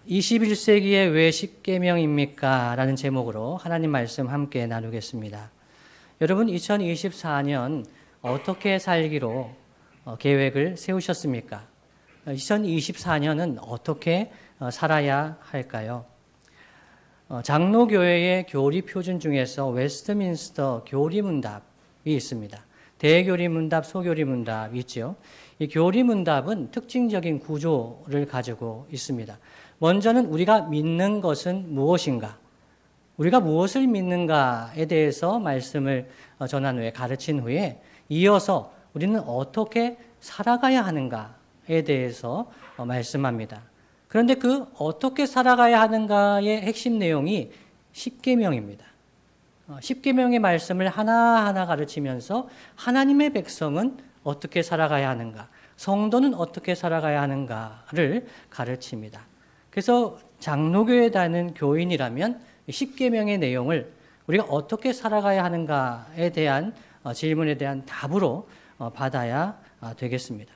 21세기에 왜 십계명입니까? 라는 제목으로 하나님 말씀 함께 나누겠습니다. 여러분 2024년 어떻게 살기로 계획을 세우셨습니까? 2024년은 어떻게 살아야 할까요? 장로교회의 교리 표준 중에서 웨스트민스터 교리문답이 있습니다. 대교리문답, 소교리문답이 있죠. 이 교리문답은 특징적인 구조를 가지고 있습니다. 먼저는 우리가 믿는 것은 무엇인가? 우리가 무엇을 믿는가에 대해서 말씀을 전한 후에 가르친 후에 이어서 우리는 어떻게 살아가야 하는가에 대해서 말씀합니다. 그런데 그 어떻게 살아가야 하는가의 핵심 내용이 십계명입니다. 십계명의 말씀을 하나하나 가르치면서 하나님의 백성은 어떻게 살아가야 하는가, 성도는 어떻게 살아가야 하는가를 가르칩니다. 그래서 장로교에 다니는 교인이라면 십계명의 내용을 우리가 어떻게 살아가야 하는가에 대한 질문에 대한 답으로 받아야 되겠습니다.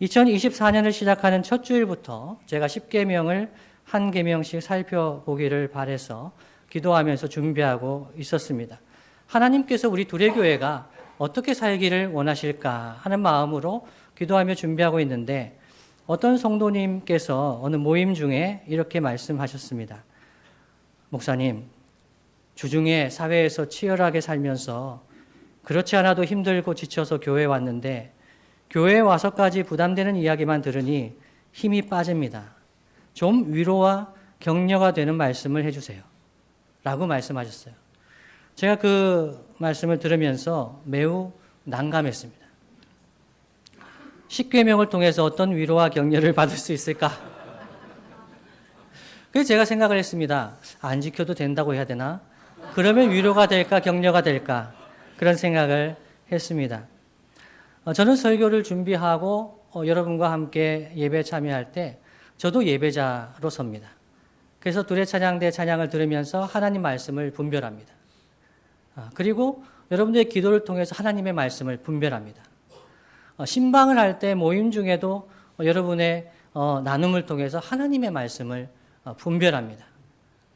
2024년을 시작하는 첫 주일부터 제가 십계명을 한 계명씩 살펴보기를 바라서 기도하면서 준비하고 있었습니다. 하나님께서 우리 두레교회가 어떻게 살기를 원하실까 하는 마음으로 기도하며 준비하고 있는데 어떤 성도님께서 어느 모임 중에 이렇게 말씀하셨습니다. 목사님, 주중에 사회에서 치열하게 살면서 그렇지 않아도 힘들고 지쳐서 교회에 왔는데 교회에 와서까지 부담되는 이야기만 들으니 힘이 빠집니다. 좀 위로와 격려가 되는 말씀을 해주세요. 라고 말씀하셨어요. 제가 그 말씀을 들으면서 매우 난감했습니다. 십계명을 통해서 어떤 위로와 격려를 받을 수 있을까? 그래서 제가 생각을 했습니다. 안 지켜도 된다고 해야 되나? 그러면 위로가 될까, 격려가 될까? 그런 생각을 했습니다. 저는 설교를 준비하고 여러분과 함께 예배에 참여할 때 저도 예배자로 섭니다. 그래서 둘의 찬양대 찬양을 들으면서 하나님 말씀을 분별합니다. 그리고 여러분들의 기도를 통해서 하나님의 말씀을 분별합니다. 신방을 할 때 모임 중에도 여러분의 나눔을 통해서 하나님의 말씀을 분별합니다.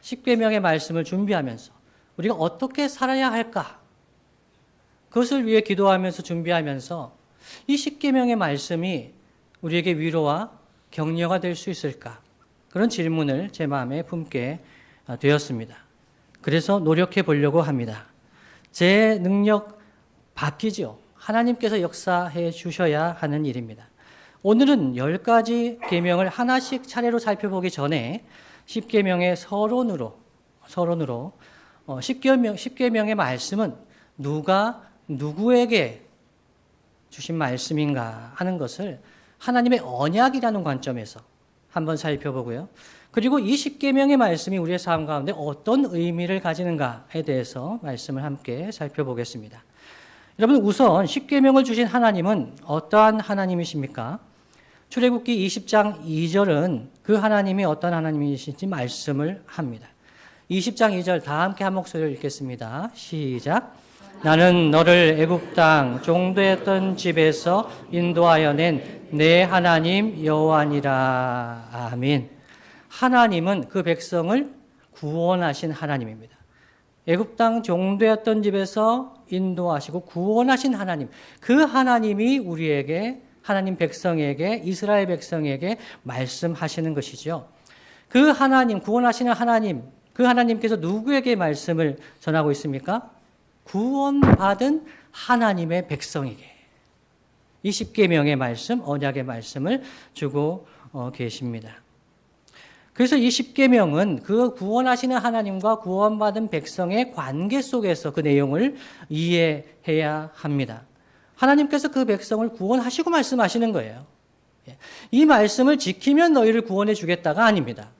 십계명의 말씀을 준비하면서 우리가 어떻게 살아야 할까? 그것을 위해 기도하면서 준비하면서 이 십계명의 말씀이 우리에게 위로와 격려가 될 수 있을까? 그런 질문을 제 마음에 품게 되었습니다. 그래서 노력해 보려고 합니다. 제 능력 바뀌지요. 하나님께서 역사해 주셔야 하는 일입니다. 오늘은 10가지 계명을 하나씩 차례로 살펴보기 전에 십계명의 서론으로 십계명의 말씀은 누가 누구에게 주신 말씀인가 하는 것을 하나님의 언약이라는 관점에서 한번 살펴보고요. 그리고 이 십계명의 말씀이 우리의 삶 가운데 어떤 의미를 가지는가에 대해서 말씀을 함께 살펴보겠습니다. 여러분, 우선 십계명을 주신 하나님은 어떠한 하나님이십니까? 출애굽기 20장 2절은 그 하나님이 어떤 하나님이신지 말씀을 합니다. 20장 2절 다 함께 한 목소리로 읽겠습니다. 시작. 나는 너를 애굽 땅 종되었던 집에서 인도하여 낸 내 하나님 여호와니라. 아멘. 하나님은 그 백성을 구원하신 하나님입니다. 애굽 땅 종되었던 집에서 인도하시고 구원하신 하나님, 그 하나님이 우리에게, 하나님 백성에게, 이스라엘 백성에게 말씀하시는 것이죠. 그 하나님, 구원하시는 하나님, 그 하나님께서 누구에게 말씀을 전하고 있습니까? 구원받은 하나님의 백성에게 이 십계명의 말씀, 언약의 말씀을 주고 계십니다. 그래서 이 십계명은 그 구원하시는 하나님과 구원받은 백성의 관계 속에서 그 내용을 이해해야 합니다. 하나님께서 그 백성을 구원하시고 말씀하시는 거예요. 이 말씀을 지키면 너희를 구원해 주겠다가 아닙니다.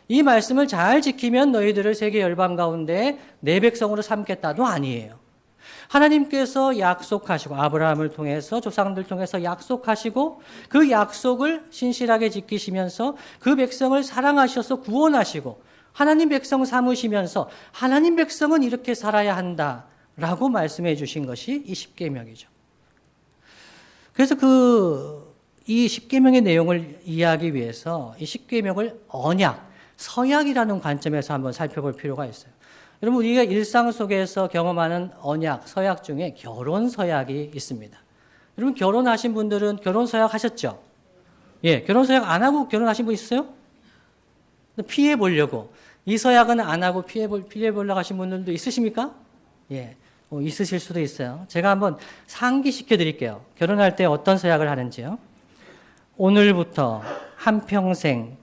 이 말씀을 잘 지키면 너희들을 세계 열방 가운데 내 백성으로 삼겠다도 아니에요. 하나님께서 약속하시고 아브라함을 통해서 조상들 통해서 약속하시고 그 약속을 신실하게 지키시면서 그 백성을 사랑하셔서 구원하시고 하나님 백성 삼으시면서 하나님 백성은 이렇게 살아야 한다라고 말씀해 주신 것이 이 십계명이죠. 그래서 이 십계명의 내용을 이해하기 위해서 이 십계명을 언약, 서약이라는 관점에서 한번 살펴볼 필요가 있어요. 여러분, 우리가 일상 속에서 경험하는 언약, 서약 중에 결혼 서약이 있습니다. 여러분, 결혼하신 분들은 결혼 서약 하셨죠? 예, 결혼 서약 안 하고 결혼하신 분 있어요? 피해 보려고. 이 서약은 안 하고 피해 보려고 하신 분들도 있으십니까? 예, 있으실 수도 있어요. 제가 한번 상기시켜 드릴게요. 결혼할 때 어떤 서약을 하는지요. 오늘부터 한평생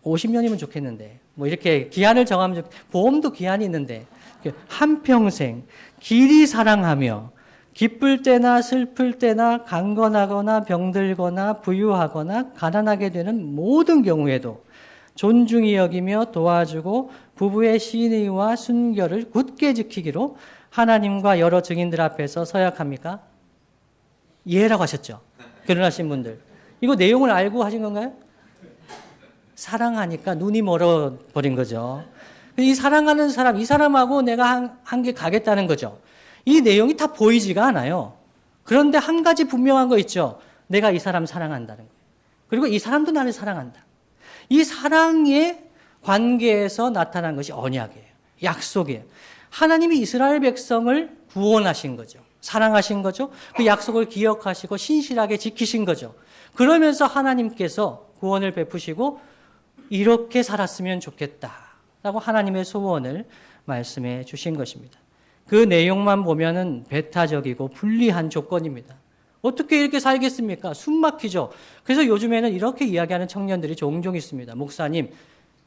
50년이면 좋겠는데, 뭐 이렇게 기한을 정하면 보험도 기한이 있는데, 한평생 길이 사랑하며 기쁠 때나 슬플 때나 강건하거나 병들거나 부유하거나 가난하게 되는 모든 경우에도 존중히 여기며 도와주고 부부의 신의와 순결을 굳게 지키기로 하나님과 여러 증인들 앞에서 서약합니까? 예라고 하셨죠. 결혼하신 분들. 이거 내용을 알고 하신 건가요? 사랑하니까 눈이 멀어버린 거죠. 이 사랑하는 사람, 이 사람하고 내가 한 개 가겠다는 거죠. 이 내용이 다 보이지가 않아요. 그런데 한 가지 분명한 거 있죠. 내가 이 사람 사랑한다는 거예요. 그리고 이 사람도 나를 사랑한다. 이 사랑의 관계에서 나타난 것이 언약이에요. 약속이에요. 하나님이 이스라엘 백성을 구원하신 거죠. 사랑하신 거죠. 그 약속을 기억하시고 신실하게 지키신 거죠. 그러면서 하나님께서 구원을 베푸시고 이렇게 살았으면 좋겠다라고 하나님의 소원을 말씀해 주신 것입니다. 그 내용만 보면은 배타적이고 불리한 조건입니다. 어떻게 이렇게 살겠습니까? 숨 막히죠. 그래서 요즘에는 이렇게 이야기하는 청년들이 종종 있습니다. 목사님,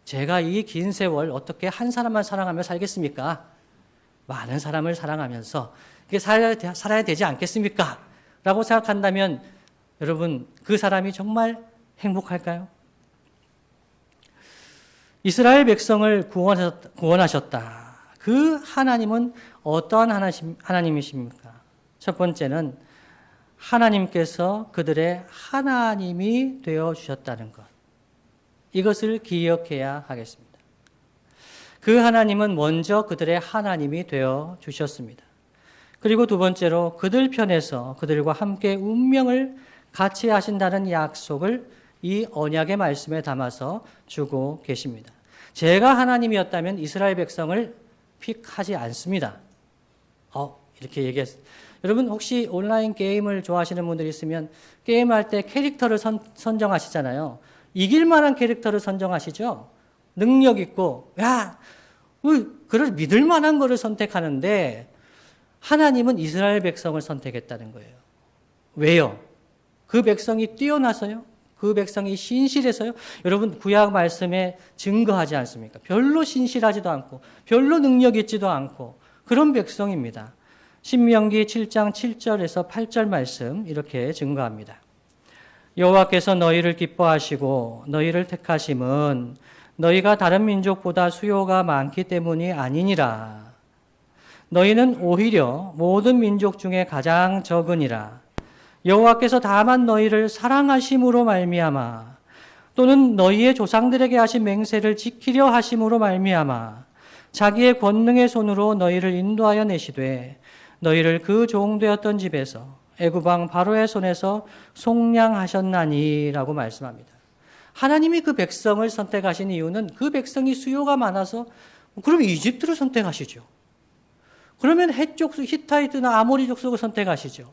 제가 이 긴 세월 어떻게 한 사람만 사랑하며 살겠습니까? 많은 사람을 사랑하면서 이렇게 살아야 되지 않겠습니까? 라고 생각한다면 여러분, 그 사람이 정말 행복할까요? 이스라엘 백성을 구원하셨다. 그 하나님은 어떠한 하나님이십니까? 첫 번째는 하나님께서 그들의 하나님이 되어주셨다는 것. 이것을 기억해야 하겠습니다. 그 하나님은 먼저 그들의 하나님이 되어주셨습니다. 그리고 두 번째로 그들 편에서 그들과 함께 운명을 같이 하신다는 약속을 이 언약의 말씀에 담아서 주고 계십니다. 제가 하나님이었다면 이스라엘 백성을 픽하지 않습니다. 이렇게 얘기했어요. 여러분 혹시 온라인 게임을 좋아하시는 분들이 있으면 게임할 때 캐릭터를 선정하시잖아요. 이길 만한 캐릭터를 선정하시죠. 능력 있고 그걸 믿을 만한 거를 선택하는데 하나님은 이스라엘 백성을 선택했다는 거예요. 왜요? 그 백성이 뛰어나서요? 그 백성이 신실해서요? 여러분 구약 말씀에 증거하지 않습니까? 별로 신실하지도 않고 별로 능력 있지도 않고 그런 백성입니다. 신명기 7장 7절에서 8절 말씀 이렇게 증거합니다. 여호와께서 너희를 기뻐하시고 너희를 택하심은 너희가 다른 민족보다 수요가 많기 때문이 아니니라. 너희는 오히려 모든 민족 중에 가장 적으니라. 여호와께서 다만 너희를 사랑하심으로 말미암아 또는 너희의 조상들에게 하신 맹세를 지키려 하심으로 말미암아 자기의 권능의 손으로 너희를 인도하여 내시되 너희를 그 종되었던 집에서 애굽 왕 바로의 손에서 속량하셨나니라고 말씀합니다. 하나님이 그 백성을 선택하신 이유는 그 백성이 수요가 많아서 그럼 이집트를 선택하시죠. 그러면 헷족 히타이트나 아모리 족속을 선택하시죠.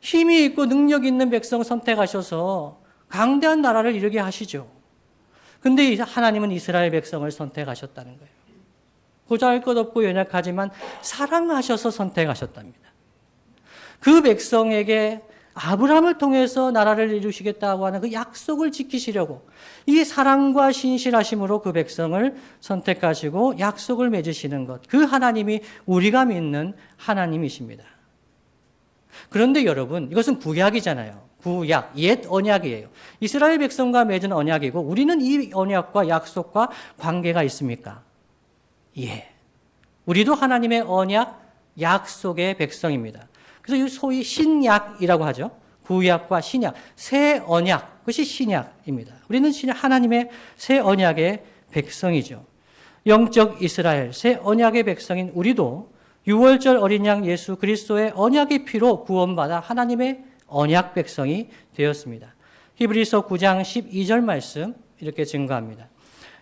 힘이 있고 능력 있는 백성을 선택하셔서 강대한 나라를 이루게 하시죠. 근데 하나님은 이스라엘 백성을 선택하셨다는 거예요. 보잘것없고 연약하지만 사랑하셔서 선택하셨답니다. 그 백성에게 아브라함을 통해서 나라를 이루시겠다고 하는 그 약속을 지키시려고 이 사랑과 신실하심으로 그 백성을 선택하시고 약속을 맺으시는 것. 그 하나님이 우리가 믿는 하나님이십니다. 그런데 여러분, 이것은 구약이잖아요. 구약, 옛 언약이에요. 이스라엘 백성과 맺은 언약이고 우리는 이 언약과 약속과 관계가 있습니까? 예. 우리도 하나님의 언약, 약속의 백성입니다. 그래서 소위 신약이라고 하죠. 구약과 신약, 새 언약, 그것이 신약입니다. 우리는 하나님의 새 언약의 백성이죠. 영적 이스라엘, 새 언약의 백성인 우리도 6월절 어린 양 예수 그리스도의 언약의 피로 구원받아 하나님의 언약 백성이 되었습니다. 히브리서 9장 12절 말씀 이렇게 증거합니다.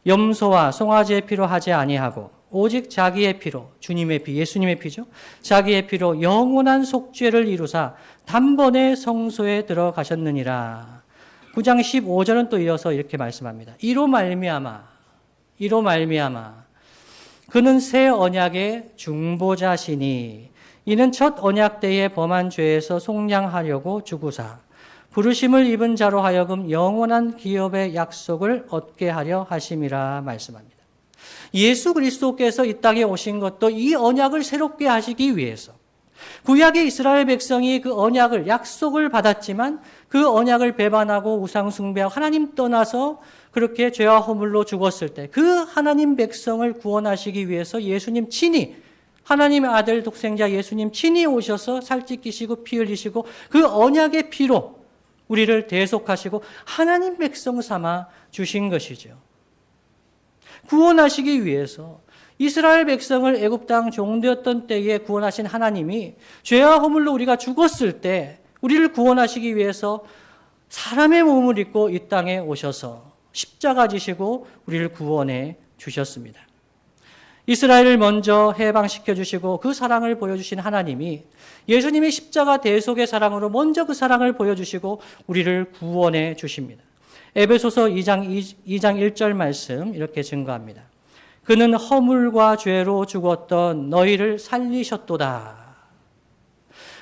염소와 송아지의 피로 하지 아니하고 오직 자기의 피로, 주님의 피, 예수님의 피죠. 자기의 피로 영원한 속죄를 이루사 단번에 성소에 들어가셨느니라. 9장 15절은 또 이어서 이렇게 말씀합니다. 이로 말미암아 그는 새 언약의 중보자시니 이는 첫 언약 때에 범한 죄에서 속량하려고 주구사 부르심을 입은 자로 하여금 영원한 기업의 약속을 얻게 하려 하심이라 말씀합니다. 예수 그리스도께서 이 땅에 오신 것도 이 언약을 새롭게 하시기 위해서, 구약의 이스라엘 백성이 그 언약을, 약속을 받았지만 그 언약을 배반하고 우상 숭배하고 하나님 떠나서 그렇게 죄와 허물로 죽었을 때 그 하나님 백성을 구원하시기 위해서 예수님 친히, 하나님의 아들 독생자 예수님 친히 오셔서 살찌끼시고 피 흘리시고 그 언약의 피로 우리를 대속하시고 하나님 백성 삼아 주신 것이죠. 구원하시기 위해서 이스라엘 백성을 애굽 땅 종되었던 때에 구원하신 하나님이 죄와 허물로 우리가 죽었을 때 우리를 구원하시기 위해서 사람의 몸을 입고 이 땅에 오셔서 십자가 지시고 우리를 구원해 주셨습니다. 이스라엘을 먼저 해방시켜 주시고 그 사랑을 보여주신 하나님이 예수님의 십자가 대속의 사랑으로 먼저 그 사랑을 보여주시고 우리를 구원해 주십니다. 에베소서 2장 1절 말씀 이렇게 증거합니다. 그는 허물과 죄로 죽었던 너희를 살리셨도다.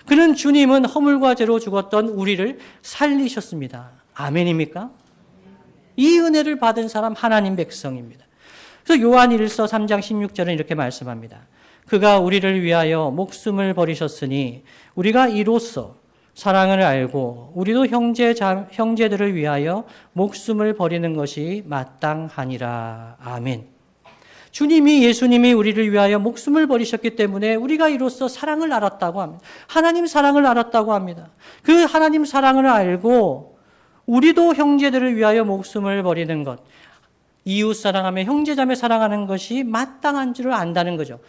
그는 주님은 허물과 죄로 죽었던 우리를 살리셨습니다. 아멘입니까? 이 은혜를 받은 사람 하나님 백성입니다. 그래서 요한 1서 3장 16절은 이렇게 말씀합니다. 그가 우리를 위하여 목숨을 버리셨으니 우리가 이로써 사랑을 알고 우리도 형제들을 위하여 목숨을 버리는 것이 마땅하니라. 아멘. 주님이, 예수님이 우리를 위하여 목숨을 버리셨기 때문에 우리가 이로써 사랑을 알았다고 합니다. 하나님 사랑을 알았다고 합니다. 그 하나님 사랑을 알고 우리도 형제들을 위하여 목숨을 버리는 것, 이웃 사랑하며 형제자매 사랑하는 것이 마땅한 줄을 안다는 거죠.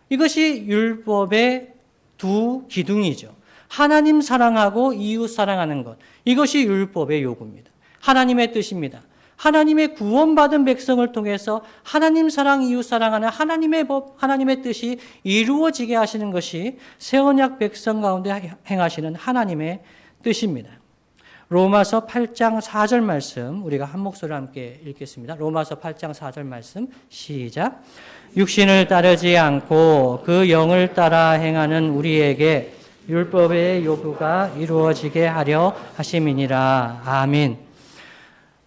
이것이 율법의 두 기둥이죠. 하나님 사랑하고 이웃 사랑하는 것, 이것이 율법의 요구입니다. 하나님의 뜻입니다. 하나님의 구원받은 백성을 통해서 하나님 사랑, 이웃 사랑하는 하나님의 법, 하나님의 뜻이 이루어지게 하시는 것이 새 언약 백성 가운데 행하시는 하나님의 뜻입니다. 로마서 8장 4절 말씀 우리가 한 목소리로 함께 읽겠습니다. 로마서 8장 4절 말씀 시작. 육신을 따르지 않고 그 영을 따라 행하는 우리에게 율법의 요구가 이루어지게 하려 하심이니라. 아멘.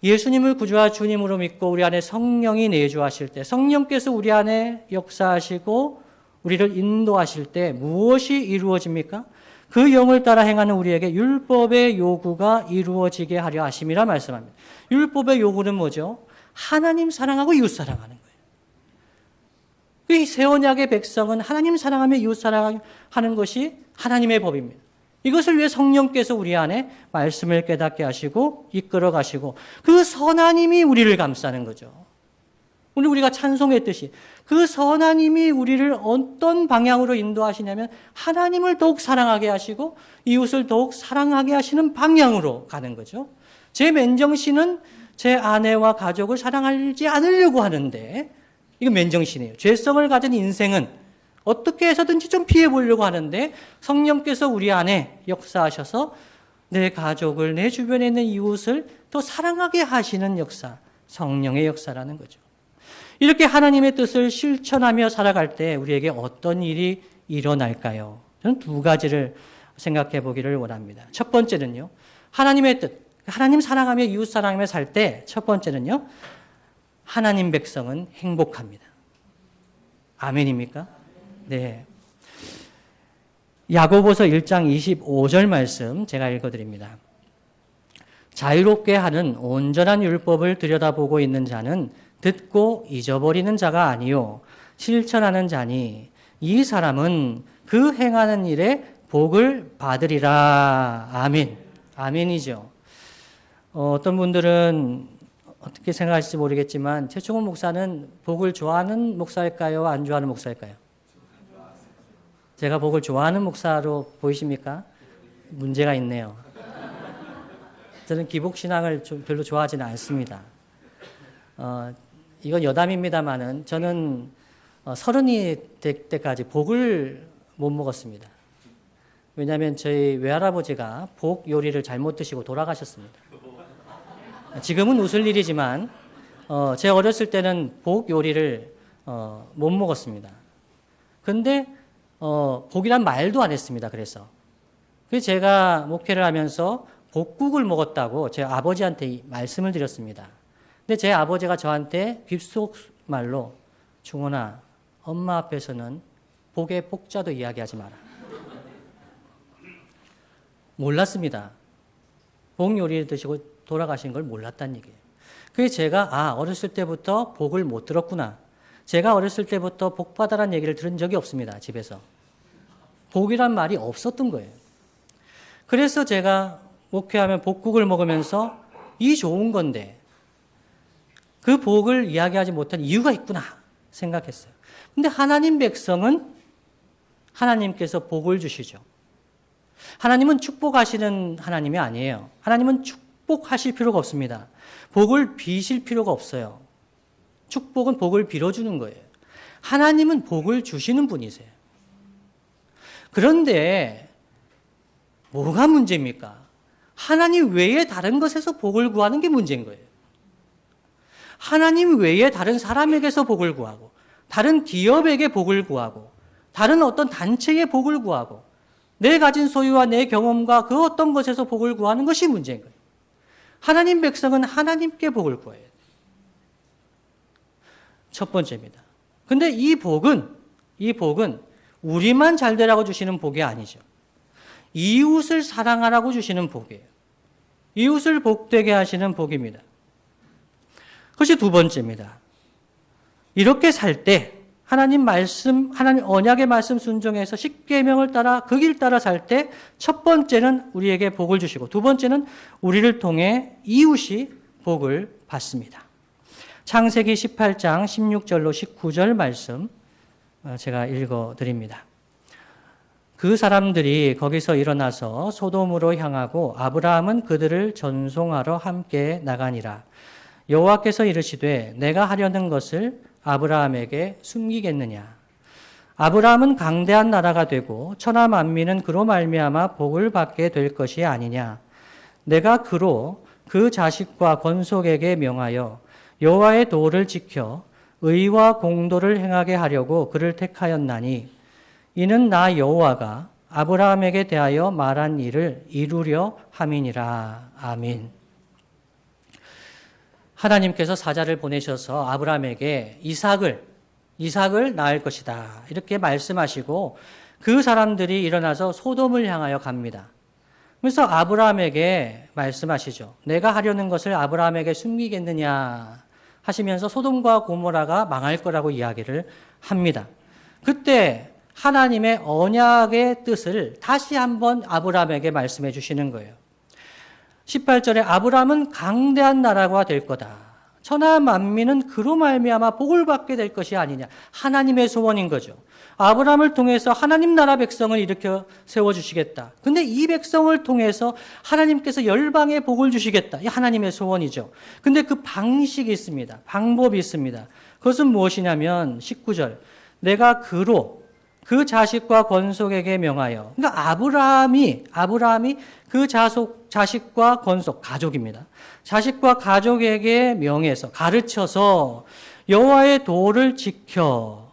예수님을 구주와 주님으로 믿고 우리 안에 성령이 내주하실 때, 성령께서 우리 안에 역사하시고 우리를 인도하실 때 무엇이 이루어집니까? 그 영을 따라 행하는 우리에게 율법의 요구가 이루어지게 하려 하심이라 말씀합니다. 율법의 요구는 뭐죠? 하나님 사랑하고 이웃 사랑하는 거예요. 이 새 언약의 백성은 하나님 사랑하며 이웃 사랑하는 것이 하나님의 법입니다. 이것을 위해 성령께서 우리 안에 말씀을 깨닫게 하시고 이끌어 가시고 그 선하님이 우리를 감싸는 거죠. 오늘 우리가 찬송했듯이 그 선하님이 우리를 어떤 방향으로 인도하시냐면 하나님을 더욱 사랑하게 하시고 이웃을 더욱 사랑하게 하시는 방향으로 가는 거죠. 제 맨정신은 제 아내와 가족을 사랑하지 않으려고 하는데 이건 맨정신이에요. 죄성을 가진 인생은 어떻게 해서든지 좀 피해보려고 하는데 성령께서 우리 안에 역사하셔서 내 가족을, 내 주변에 있는 이웃을 더 사랑하게 하시는 역사, 성령의 역사라는 거죠. 이렇게 하나님의 뜻을 실천하며 살아갈 때 우리에게 어떤 일이 일어날까요? 저는 두 가지를 생각해 보기를 원합니다. 첫 번째는요, 하나님의 뜻, 하나님 사랑하며 이웃 사랑하며 살 때 첫 번째는요, 하나님 백성은 행복합니다. 아멘입니까? 네. 야고보서 1장 25절 말씀 제가 읽어드립니다. 자유롭게 하는 온전한 율법을 들여다보고 있는 자는 듣고 잊어버리는 자가 아니요 실천하는 자니 이 사람은 그 행하는 일에 복을 받으리라. 아멘. 아멘이죠. 어떤 분들은 어떻게 생각하실지 모르겠지만 최충원 목사는 복을 좋아하는 목사일까요? 안 좋아하는 목사일까요? 제가 복을 좋아하는 목사로 보이십니까? 문제가 있네요. 저는 기복신앙을 별로 좋아하지는 않습니다. 이건 여담입니다만은 저는 30이 될 때까지 복을 못 먹었습니다. 왜냐하면 저희 외할아버지가 복 요리를 잘못 드시고 돌아가셨습니다. 지금은 웃을 일이지만 제 어렸을 때는 복 요리를 못 먹었습니다. 근데 복이란 말도 안 했습니다. 그래서 제가 목회를 하면서 복국을 먹었다고 제 아버지한테 말씀을 드렸습니다. 근데 제 아버지가 저한테 귓속말로 중원아, 엄마 앞에서는 복의 복자도 이야기하지 마라. 몰랐습니다. 복 요리를 드시고 돌아가신 걸 몰랐다는 얘기예요. 그래서 제가 어렸을 때부터 복을 못 들었구나. 제가 어렸을 때부터 복 받아라는 얘기를 들은 적이 없습니다. 집에서. 복이란 말이 없었던 거예요. 그래서 제가 목회하면 복국을 먹으면서 이 좋은 건데 그 복을 이야기하지 못한 이유가 있구나 생각했어요. 근데 하나님 백성은 하나님께서 복을 주시죠. 하나님은 축복하시는 하나님이 아니에요. 하나님은 축복하실 필요가 없습니다. 복을 비실 필요가 없어요. 축복은 복을 빌어주는 거예요. 하나님은 복을 주시는 분이세요. 그런데 뭐가 문제입니까? 하나님 외에 다른 것에서 복을 구하는 게 문제인 거예요. 하나님 외에 다른 사람에게서 복을 구하고 다른 기업에게 복을 구하고 다른 어떤 단체에 복을 구하고 내 가진 소유와 내 경험과 그 어떤 것에서 복을 구하는 것이 문제인 거예요. 하나님 백성은 하나님께 복을 구해야 돼요. 첫 번째입니다. 근데 이 복은 우리만 잘 되라고 주시는 복이 아니죠. 이웃을 사랑하라고 주시는 복이에요. 이웃을 복되게 하시는 복입니다. 그것이 두 번째입니다. 이렇게 살 때 하나님 언약의 말씀 순종해서 십계명을 따라 그 길 따라 살 때 첫 번째는 우리에게 복을 주시고 두 번째는 우리를 통해 이웃이 복을 받습니다. 창세기 18장 16절로 19절 말씀 제가 읽어드립니다. 그 사람들이 거기서 일어나서 소돔으로 향하고 아브라함은 그들을 전송하러 함께 나가니라. 여호와께서 이르시되 내가 하려는 것을 아브라함에게 숨기겠느냐. 아브라함은 강대한 나라가 되고 천하 만민은 그로 말미암아 복을 받게 될 것이 아니냐. 내가 그로 그 자식과 건속에게 명하여 여호와의 도를 지켜 의와 공도를 행하게 하려고 그를 택하였나니 이는 나 여호와가 아브라함에게 대하여 말한 일을 이루려 함이니라. 아멘. 하나님께서 사자를 보내셔서 아브라함에게 이삭을 낳을 것이다. 이렇게 말씀하시고 그 사람들이 일어나서 소돔을 향하여 갑니다. 그래서 아브라함에게 말씀하시죠. 내가 하려는 것을 아브라함에게 숨기겠느냐 하시면서 소돔과 고모라가 망할 거라고 이야기를 합니다. 그때 하나님의 언약의 뜻을 다시 한번 아브라함에게 말씀해 주시는 거예요. 18절에 아브라함은 강대한 나라가 될 거다. 천하 만민은 그로 말미암아 복을 받게 될 것이 아니냐. 하나님의 소원인 거죠. 아브라함을 통해서 하나님 나라 백성을 일으켜 세워주시겠다. 근데 이 백성을 통해서 하나님께서 열방에 복을 주시겠다. 이 하나님의 소원이죠. 근데 그 방식이 있습니다. 방법이 있습니다. 그것은 무엇이냐면 19절 내가 그로 그 자식과 건속에게 명하여. 그러니까 아브라함이 그 자식과 건속, 가족입니다. 자식과 가족에게 명해서 가르쳐서 여호와의 도를 지켜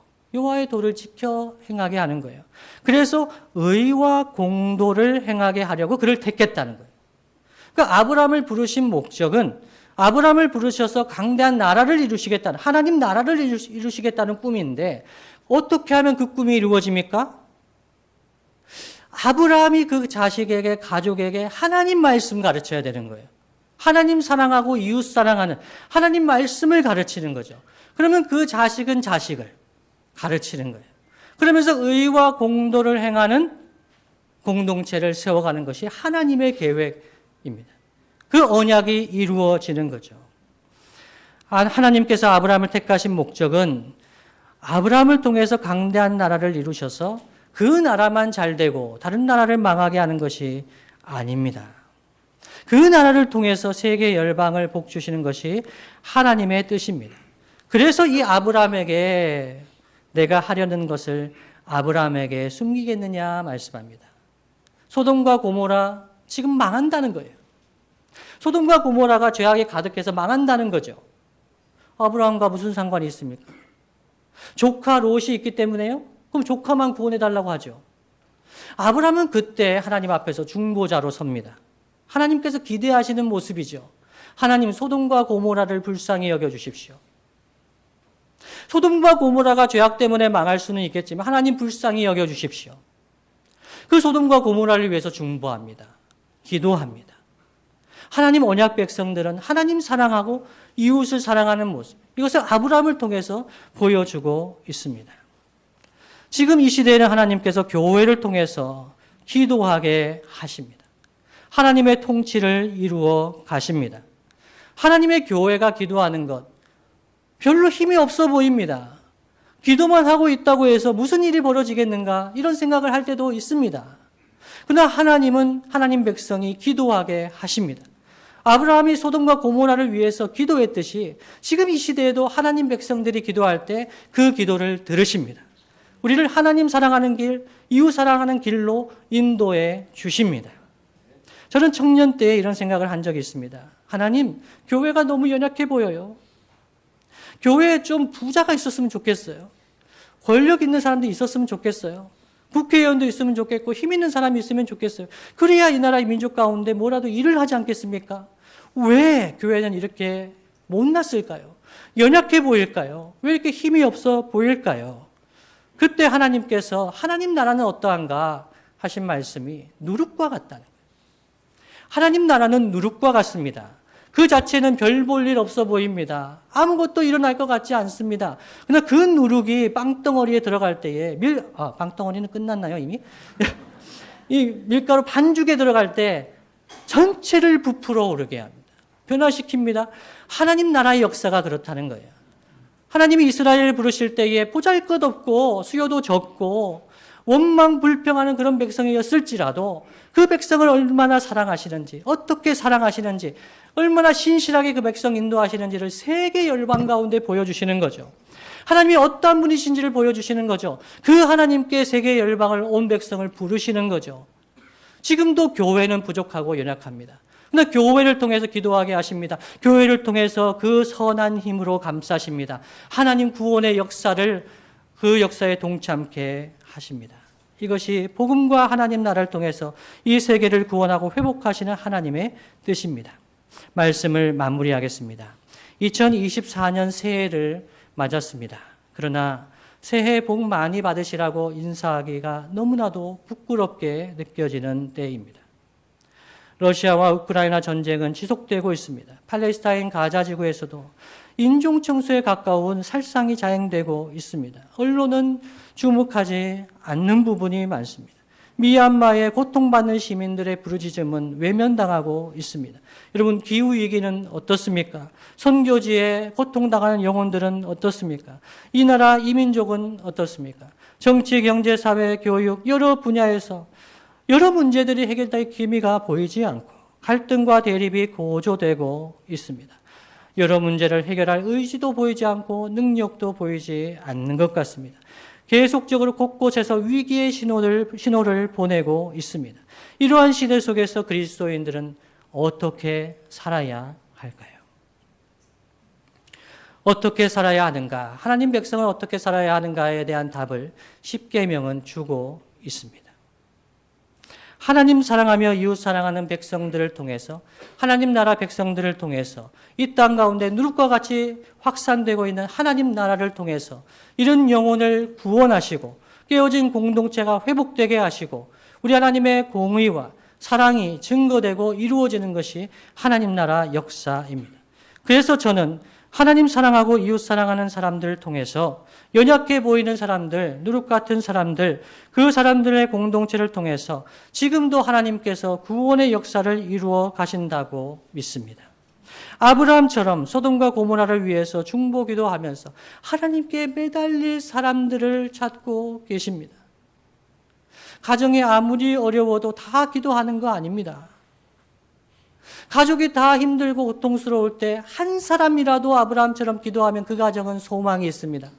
행하게 하는 거예요. 그래서 의와 공도를 행하게 하려고 그를 택했다는 거예요. 그러니까 아브라함을 부르신 목적은 아브라함을 부르셔서 강대한 나라를 이루시겠다는, 하나님 나라를 이루시겠다는 꿈인데 어떻게 하면 그 꿈이 이루어집니까? 아브라함이 그 자식에게, 가족에게 하나님 말씀 가르쳐야 되는 거예요. 하나님 사랑하고 이웃 사랑하는 하나님 말씀을 가르치는 거죠. 그러면 그 자식은 자식을 가르치는 거예요. 그러면서 의와 공도를 행하는 공동체를 세워가는 것이 하나님의 계획입니다. 그 언약이 이루어지는 거죠. 하나님께서 아브라함을 택하신 목적은 아브라함을 통해서 강대한 나라를 이루셔서 그 나라만 잘 되고 다른 나라를 망하게 하는 것이 아닙니다. 그 나라를 통해서 세계 열방을 복 주시는 것이 하나님의 뜻입니다. 그래서 이 아브라함에게 내가 하려는 것을 아브라함에게 숨기겠느냐 말씀합니다. 소돔과 고모라 지금 망한다는 거예요. 소돔과 고모라가 죄악이 가득해서 망한다는 거죠. 아브라함과 무슨 상관이 있습니까? 조카 롯이 있기 때문에요? 그럼 조카만 구원해달라고 하죠. 아브라함은 그때 하나님 앞에서 중보자로 섭니다. 하나님께서 기대하시는 모습이죠. 하나님 소돔과 고모라를 불쌍히 여겨주십시오. 소돔과 고모라가 죄악 때문에 망할 수는 있겠지만 하나님 불쌍히 여겨주십시오. 그 소돔과 고모라를 위해서 중보합니다. 기도합니다. 하나님 언약 백성들은 하나님 사랑하고 이웃을 사랑하는 모습, 이것을 아브라함을 통해서 보여주고 있습니다. 지금 이 시대에는 하나님께서 교회를 통해서 기도하게 하십니다. 하나님의 통치를 이루어 가십니다. 하나님의 교회가 기도하는 것 별로 힘이 없어 보입니다. 기도만 하고 있다고 해서 무슨 일이 벌어지겠는가 이런 생각을 할 때도 있습니다. 그러나 하나님은 하나님 백성이 기도하게 하십니다. 아브라함이 소돔과 고모라를 위해서 기도했듯이 지금 이 시대에도 하나님 백성들이 기도할 때 그 기도를 들으십니다. 우리를 하나님 사랑하는 길, 이웃 사랑하는 길로 인도해 주십니다. 저는 청년 때에 이런 생각을 한 적이 있습니다. 하나님, 교회가 너무 연약해 보여요. 교회에 좀 부자가 있었으면 좋겠어요. 권력 있는 사람도 있었으면 좋겠어요. 국회의원도 있으면 좋겠고 힘 있는 사람이 있으면 좋겠어요. 그래야 이 나라의 민족 가운데 뭐라도 일을 하지 않겠습니까? 왜 교회는 이렇게 못났을까요? 연약해 보일까요? 왜 이렇게 힘이 없어 보일까요? 그때 하나님께서 하나님 나라는 어떠한가 하신 말씀이 누룩과 같다는 거예요. 하나님 나라는 누룩과 같습니다. 그 자체는 별 볼 일 없어 보입니다. 아무것도 일어날 것 같지 않습니다. 그러나 그 누룩이 빵덩어리에 들어갈 때에 빵덩어리는 끝났나요 이미? 이 밀가루 반죽에 들어갈 때 전체를 부풀어 오르게 합니다. 변화시킵니다. 하나님 나라의 역사가 그렇다는 거예요. 하나님이 이스라엘을 부르실 때에 보잘것없고 수요도 적고 원망불평하는 그런 백성이었을지라도 그 백성을 얼마나 사랑하시는지, 어떻게 사랑하시는지, 얼마나 신실하게 그 백성 인도하시는지를 세계 열방 가운데 보여주시는 거죠. 하나님이 어떠한 분이신지를 보여주시는 거죠. 그 하나님께 세계 열방을 온 백성을 부르시는 거죠. 지금도 교회는 부족하고 연약합니다. 그러나 교회를 통해서 기도하게 하십니다. 교회를 통해서 그 선한 힘으로 감싸십니다. 하나님 구원의 역사를 그 역사에 동참케 하십니다. 이것이 복음과 하나님 나라를 통해서 이 세계를 구원하고 회복하시는 하나님의 뜻입니다. 말씀을 마무리하겠습니다. 2024년 새해를 맞았습니다. 그러나 새해 복 많이 받으시라고 인사하기가 너무나도 부끄럽게 느껴지는 때입니다. 러시아와 우크라이나 전쟁은 지속되고 있습니다. 팔레스타인 가자 지구에서도 인종청소에 가까운 살상이 자행되고 있습니다. 언론은 주목하지 않는 부분이 많습니다. 미얀마의 고통받는 시민들의 부르짖음은 외면당하고 있습니다. 여러분, 기후위기는 어떻습니까? 선교지에 고통당하는 영혼들은 어떻습니까? 이 나라 이민족은 어떻습니까? 정치, 경제, 사회, 교육 여러 분야에서 여러 문제들이 해결될 기미가 보이지 않고 갈등과 대립이 고조되고 있습니다. 여러 문제를 해결할 의지도 보이지 않고 능력도 보이지 않는 것 같습니다. 계속적으로 곳곳에서 위기의 신호를 보내고 있습니다. 이러한 시대 속에서 그리스도인들은 어떻게 살아야 할까요? 어떻게 살아야 하는가? 하나님 백성은 어떻게 살아야 하는가에 대한 답을 십계명은 주고 있습니다. 하나님 사랑하며 이웃 사랑하는 백성들을 통해서, 하나님 나라 백성들을 통해서 이 땅 가운데 누룩과 같이 확산되고 있는 하나님 나라를 통해서 이런 영혼을 구원하시고 깨어진 공동체가 회복되게 하시고 우리 하나님의 공의와 사랑이 증거되고 이루어지는 것이 하나님 나라 역사입니다. 그래서 저는 하나님 사랑하고 이웃 사랑하는 사람들을 통해서 연약해 보이는 사람들, 누룩 같은 사람들, 그 사람들의 공동체를 통해서 지금도 하나님께서 구원의 역사를 이루어 가신다고 믿습니다. 아브라함처럼 소돔과 고모라를 위해서 중보기도 하면서 하나님께 매달릴 사람들을 찾고 계십니다. 가정이 아무리 어려워도 다 기도하는 거 아닙니다. 가족이 다 힘들고 고통스러울 때 한 사람이라도 아브라함처럼 기도하면 그 가정은 소망이 있습니다.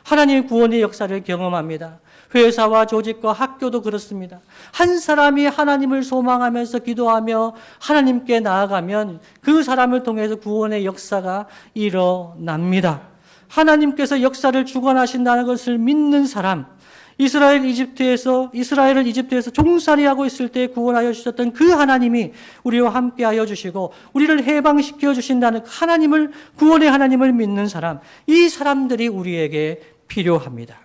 하나님의 구원의 역사를 경험합니다. 회사와 조직과 학교도 그렇습니다. 한 사람이 하나님을 소망하면서 기도하며 하나님께 나아가면 그 사람을 통해서 구원의 역사가 일어납니다. 하나님께서 역사를 주관하신다는 것을 믿는 사람, 이스라엘을 이집트에서 종살이하고 있을 때 구원하여 주셨던 그 하나님이 우리와 함께하여 주시고 우리를 해방시켜 주신다는 구원의 하나님을 믿는 사람, 이 사람들이 우리에게 필요합니다.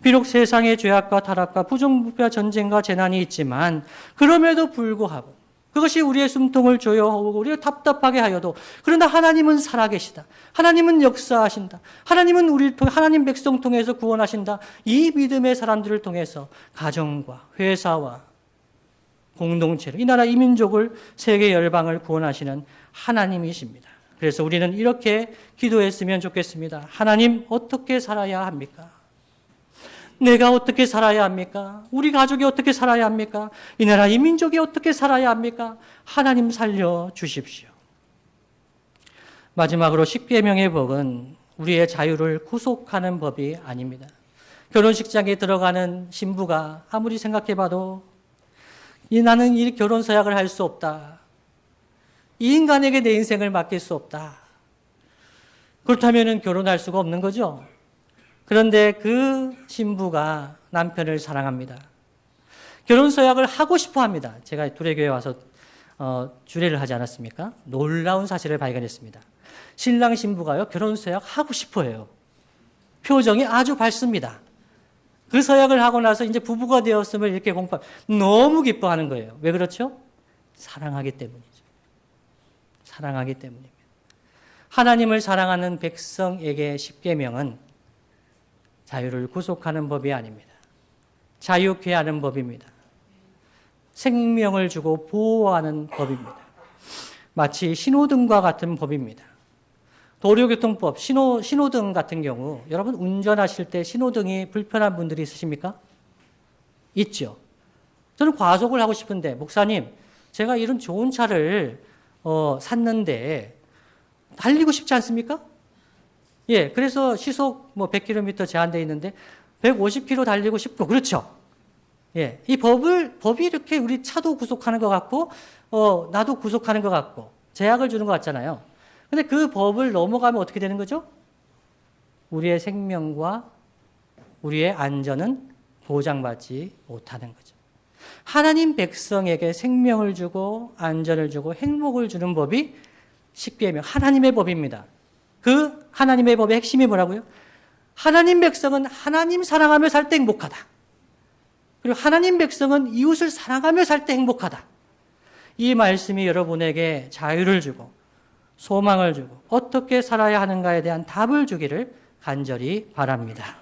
비록 세상에 죄악과 타락과 부정부패와 전쟁과 재난이 있지만 그럼에도 불구하고 그것이 우리의 숨통을 조여오고 우리를 답답하게 하여도 그러나 하나님은 살아계시다. 하나님은 역사하신다. 하나님은 하나님 백성 통해서 구원하신다. 이 믿음의 사람들을 통해서 가정과 회사와 공동체를, 이 나라 이민족을, 세계 열방을 구원하시는 하나님이십니다. 그래서 우리는 이렇게 기도했으면 좋겠습니다. 하나님, 어떻게 살아야 합니까? 내가 어떻게 살아야 합니까? 우리 가족이 어떻게 살아야 합니까? 이 나라 이민족이 어떻게 살아야 합니까? 하나님 살려 주십시오. 마지막으로 십계명의 법은 우리의 자유를 구속하는 법이 아닙니다. 결혼식장에 들어가는 신부가 아무리 생각해봐도 나는 이 결혼 서약을 할 수 없다. 이 인간에게 내 인생을 맡길 수 없다. 그렇다면 결혼할 수가 없는 거죠. 그런데 그 신부가 남편을 사랑합니다. 결혼 서약을 하고 싶어 합니다. 제가 두레교회 와서 주례를 하지 않았습니까? 놀라운 사실을 발견했습니다. 신랑 신부가요, 결혼 서약 하고 싶어 해요. 표정이 아주 밝습니다. 그 서약을 하고 나서 이제 부부가 되었음을 이렇게 너무 기뻐하는 거예요. 왜 그렇죠? 사랑하기 때문이죠. 사랑하기 때문입니다. 하나님을 사랑하는 백성에게 십계명은 자유를 구속하는 법이 아닙니다. 자유케 하는 법입니다. 생명을 주고 보호하는 법입니다. 마치 신호등과 같은 법입니다. 도로교통법, 신호등 같은 경우 여러분 운전하실 때 신호등이 불편한 분들이 있으십니까? 있죠. 저는 과속을 하고 싶은데 목사님, 제가 이런 좋은 차를 샀는데 달리고 싶지 않습니까? 예, 그래서 시속 100km 제한되어 있는데 150km 달리고 싶고, 그렇죠? 예, 이 법이 이렇게 우리 차도 구속하는 것 같고, 나도 구속하는 것 같고, 제약을 주는 것 같잖아요. 근데 그 법을 넘어가면 어떻게 되는 거죠? 우리의 생명과 우리의 안전은 보장받지 못하는 거죠. 하나님 백성에게 생명을 주고 안전을 주고 행복을 주는 법이 십계명, 하나님의 법입니다. 그 하나님의 법의 핵심이 뭐라고요? 하나님 백성은 하나님 사랑하며 살 때 행복하다. 그리고 하나님 백성은 이웃을 사랑하며 살 때 행복하다. 이 말씀이 여러분에게 자유를 주고 소망을 주고 어떻게 살아야 하는가에 대한 답을 주기를 간절히 바랍니다.